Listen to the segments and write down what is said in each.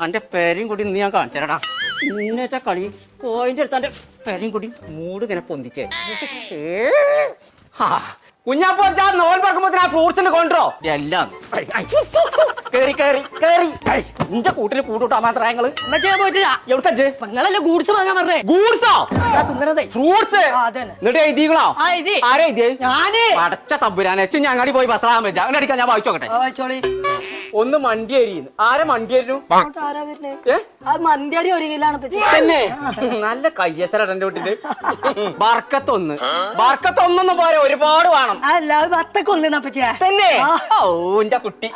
അന്റെ പേരും കൂടി ഇന്ന് ഞാൻ കാണിച്ചേരടാ. ഇന്നത്തെ കളി കോയിന്റെ അടുത്ത് എന്റെ പേരും കൂടി മൂട് ഇങ്ങനെ പൊന്തിച്ചേ. കുഞ്ഞാപ്പോ നോൽ പറക്കുമ്പോ ആ ഫ്രൂട്ട്സിന് കൊണ്ടോ എല്ലാം കേറി കേറി കേറി എന്റെ കൂട്ടിന് കൂട്ടുട്ടാ മാത്രം ഞങ്ങള് എവിടക്കച്ച് നിങ്ങളല്ലേ ഗൂഡ്സ് വാങ്ങാൻ പറഞ്ഞേ. ഗൂഡ്സോ തിന്നണതേ ഫ്രൂട്ട്സ് എന്നിട്ട് എഴുതികളോ ആരാ എഴുതിയേ? ഞാന് അടച്ച തമ്പുരാനെ ഞങ്ങടി പോയി ബസ്സാകാൻ വെച്ചാ അങ്ങനെ അടിക്കാൻ ഞാൻ വായിച്ചോക്കട്ടെ. ഒന്ന് മണ്ടിയേരിന്ന് ആരെ മണ്ടിയേരു മന്തിയരി ഒരു കിലാണ് തന്നെ നല്ല കയ്യസര എന്റെ വീട്ടില് ബർക്കത്തൊന്ന് ബർക്കത്തൊന്നൊന്നും പോരാ ഒരുപാട് വേണം. അല്ല വത്തക്കൊന്ന് തന്നെ ഓ എന്റെ കുട്ടി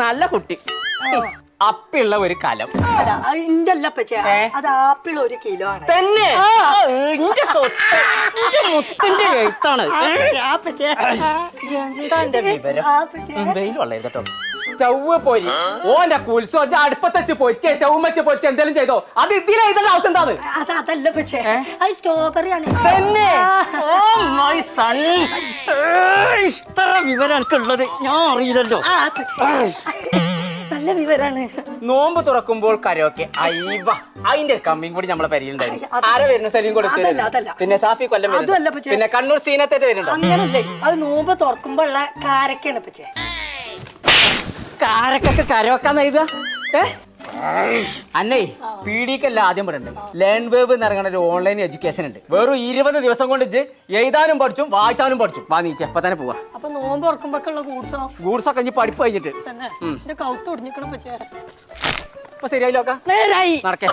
നല്ല കുട്ടി അപ്പിള്ള ഒരു കലം അത് ആപ്പിൾ 1 കിലോ ആണ് തന്നെ എന്റെ സ്വത്ത് എന്റെ മുത്തിന്റെ എഴുത്താണ്. എന്താ എന്റെ വിവരം വെയിലുള്ള കേട്ടോ. സ്റ്റവ് പോരി ഓന്റെ കുൽസോ അടുപ്പത്തച്ച് പൊരിച്ചേ സ്റ്റവ് വെച്ച് പൊരിച്ച് എന്തെങ്കിലും ചെയ്തോ അത് ഇതിലെ ഇതിന്റെ ആവശ്യം എന്താ? അതല്ല പക്ഷേ അത് സ്ട്രോബെറി ആണ് തന്നെ. ഇത്ര വിവരം എനിക്കുള്ളത് ഞാൻ അറിയില്ലല്ലോ. നല്ല വിവരാണ്. നോമ്പ് തുറക്കുമ്പോൾ കരോക്കെ അയ്യവ അതിന്റെ കമ്മിയും കൂടി നമ്മളെ പരിചയണ്ടായിരുന്നു. ആരെ വരുന്ന സ്ഥലം കൊടുത്തു പിന്നെ സാഫി കൊല്ലം പിന്നെ കണ്ണൂർ സീനത്തേറ്റ് വരുന്നുണ്ടോ? അങ്ങനല്ലേ അത് നോമ്പ് തുറക്കുമ്പോ ഉള്ള കാരക്കാണ് പക്ഷേ. കാരക്കൊക്കെ കരോക്കാന്ന് എഴുതാ അന്നേ പീഡിക്കല്ല ആദ്യം പറയണ്ടേ. ലേൺ വേവ് എന്ന് ഇറങ്ങുന്ന ഒരു ഓൺലൈൻ എഡ്യൂക്കേഷൻ ഉണ്ട്. വെറും 20 ദിവസം കൊണ്ട് എഴുതാനും പഠിച്ചും വായിച്ചാനും പഠിച്ചും. വാ നീ എപ്പ തന്നെ പോവാ. അപ്പൊ നോമ്പ് തുറക്കുമ്പോഴുള്ള ഗൂഡ്സൊക്കെ ഇനി പഠിപ്പ് കഴിഞ്ഞിട്ട് കൗത്ത് ഒടിഞ്ഞിക്കണം പക്ഷേ ഇപ്പൊ ശരിയായില്ലോക്ക നേരായി നടക്കേ.